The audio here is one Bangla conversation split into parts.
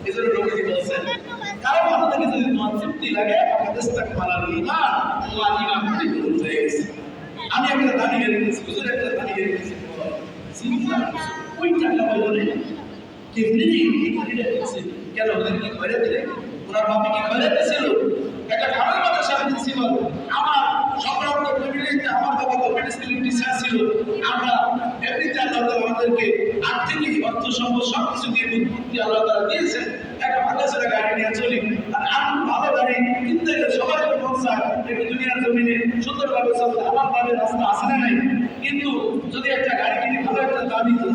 এই জন্য নবীজি বলছেন কারো ভালো থেকে যদি তোমার তৃপ্তি লাগে ইস্তাকবালাল ঈমান, তোমার ঈমান পরিপূর্ণ হয়ে গেছে। আমি একটা দাঁড়িয়ে রেখেছি, হুজুর একটা দাঁড়িয়ে রেখেছি, চিন্তা ওই টাকা বলে কেমনি কেন ওদের কি করে দিলে, ওনার বাবা কি করে দিয়েছিল? একটা খাবার মাদ্রাসা ছিল, আমার সংগ্রাম ফ্যামিলিতে আমার বাবা গভর্নমেন্ট স্কুলের টিচার ছিল। আমরা এমনিতে আল্লাহ তাআলা আমাদেরকে আর্থিক অর্থ সম্পদ সবকিছু দিয়ে বুদ্ধি আল্লাহ তাআলা দিয়েছেন। একটা মাদ্রাসার গাড়ি নিয়ে চলি, আর আমি ভালো গাড়ি কিনতে গেলে সবাই মন চায় একটু দুনিয়ার জমিনে সুন্দরভাবে চলতে, আমার ভাবে রাস্তা আছে না নাই, কিন্তু যদি একটা গাড়ি কিনি ভালো একটা দামি তো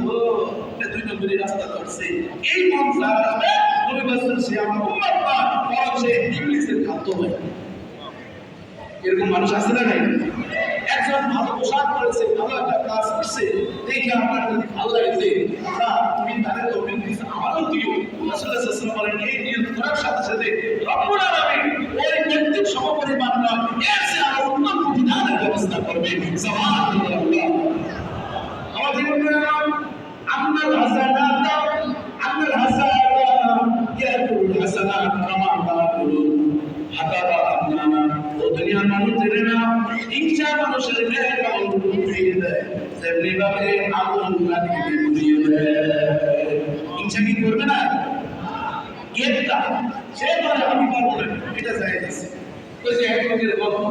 দুই নম্বরের রাস্তা করছে, এই মন যার আসবে নবী বলেছেন সে আমার উম্মত না, বরং সে ইবলিসের খাদ্য হয়। এরকম মানুষ আছে না নাই? একজন ভালো পোশাক পরেছে, ভালো একটা কাজ করছে, দেখে আপনার যদি ভালো লাগছে, আমরা তুমি তাদের তৌফিক দিয়েছে আমারও দিও। রাসূলুল্লাহ সাল্লাল্লাহু আলাইহি ওয়াসাল্লাম বলেন এই নিয়ত করার সাথে সাথে রব্বুল আলামিন ওই ব্যক্তির সমপরিমাণ না এর চেয়ে আরো উত্তম প্রতিদানের ব্যবস্থা করবে। সুবহানাল্লাহ। আমার জীবনে আম্মাল হাসানাত আম্মাল হাসানাত ইয়াকুল হাসানাত কামা তাকুলুন হাতাবা আপনানা। ও দুনিয়ার মানুষ জেনে না, হিংসা মানুষের নেক আমল উঠিয়ে দেয়, তেমনি ভাবে আমল নাকি উঠিয়ে দেয়। হিংসা কি করবে না? কেতা সে বলে আমি পারবো না, এটা জায়েজ আছে। ওই যে এক লোকের গল্প,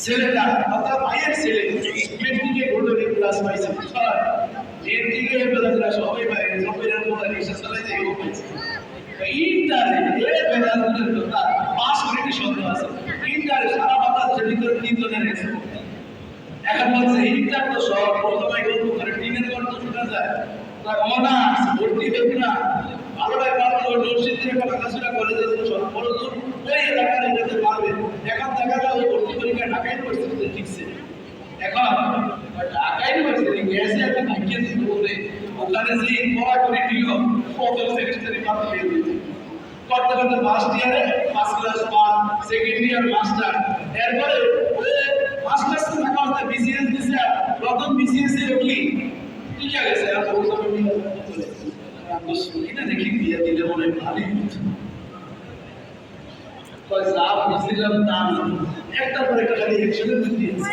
ছেলেটা অর্থাৎ ভাইয়ের ছেলে মেট্রিকে গোল্ডেন ক্লাস পাইছে, মেট্রিকে বেলা ক্লাস সবাই পাই, সবাই মোটা রিক্সা চালায় যায় ও পাইছে। ইন্টারে এ বেলাজুলের কথা পাস করে সন্দেহ আছে, ইন্টারে সারা বাংলাদেশের ভিতরে 3 জনের গেছে। এখন বলছে ইন্টার তো সব প্রথমে গল্প করে টিনের গল্প শোনা যায়, তার অনার্স ভর্তি হবে না ভালোভাবে পারবো, নরসিংদীর একটা বাংলাদেশের কলেজে সব বড় দূর ওই এলাকার যেতে পারবে। এখন দেখা যায় ওই ভর্তি পরীক্ষা ঢাকা ইউনিভার্সিটিতে ঠিকছে, এখন ঢাকা ইউনিভার্সিটি গেছে একটা ভাগ্যের বলে ওখানে যে পড়াশোনা নিল প্রথম সেমিস্টারে পাস পেয়ে দিয়েছে, করতে করতে ফার্স্ট ইয়ারে first class pass, second year master, এরপরে মাস্টার্স থাকা হচ্ছে বিসিএস দিছে, প্রথম বিসিএস এ কি ঠিক আছে আর বলতে আমি আমি শুনি না দেখি বিয়ে দিলে মনে ভালোই হতো, কয় যা বুঝছিলাম তা একটা পরে একটা খালি একশনে দিয়েছে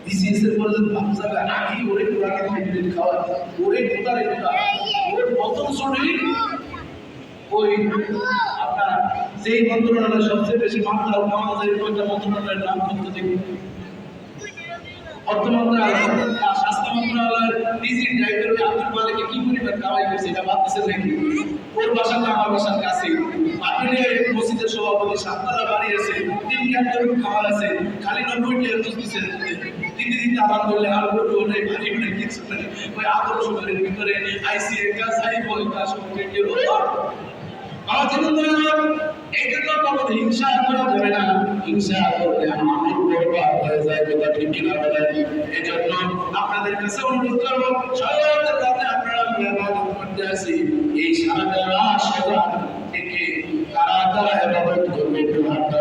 বিসিএস এর পরে ভাবসাবে আগে ওরে পুরাকে ফেমিলিন খাওয়া ওরে কোথায় এটা ওরে প্রথম শরীর ওই আপনার যেই মন্ত্রণালয় সবচেয়ে বেশি মামলা পাওয়া যায় ওইটা মন্ত্রণালয়ের নাম বলতে দেখি অর্থ মন্ত্রণালয়, স্বাস্থ্য মন্ত্রণালয়ের ডিজি ড্রাইভার আব্দুল মালিককে কি পরিমাণ কামাই করছে এটা ভাবতেছে নাকি? ওর বাসাটা আমার বাসার কাছে, পাটুলে মসজিদের সভাপতি সাততলা বাড়ি আছে, 3 ক্যান্টার খাবার আছে, খালি 90 টাকা রোজ দিচ্ছে, দিতে দিতে আমার বললে আর বলবো ওই ভারী মানে কিছু নেই, ওই আদর্শ ঘরের ভিতরে আইসিএ কাজ আই বই কাজ সঙ্গে গেল। আমার জীবন এই জন্য কখনো হিংসা করা যাবে না, হিংসা করলে আমল বরবাদ হয়ে যায়, কথা ঠিক কিনা বলেন? এই জন্য আপনাদের কাছে অনুরোধ করবো সবাইকে যাতে আপনারা ইবাদত করতে আসি এই সারাটা রাত থেকে কারা কারা ইবাদত করবে একটু হাতটা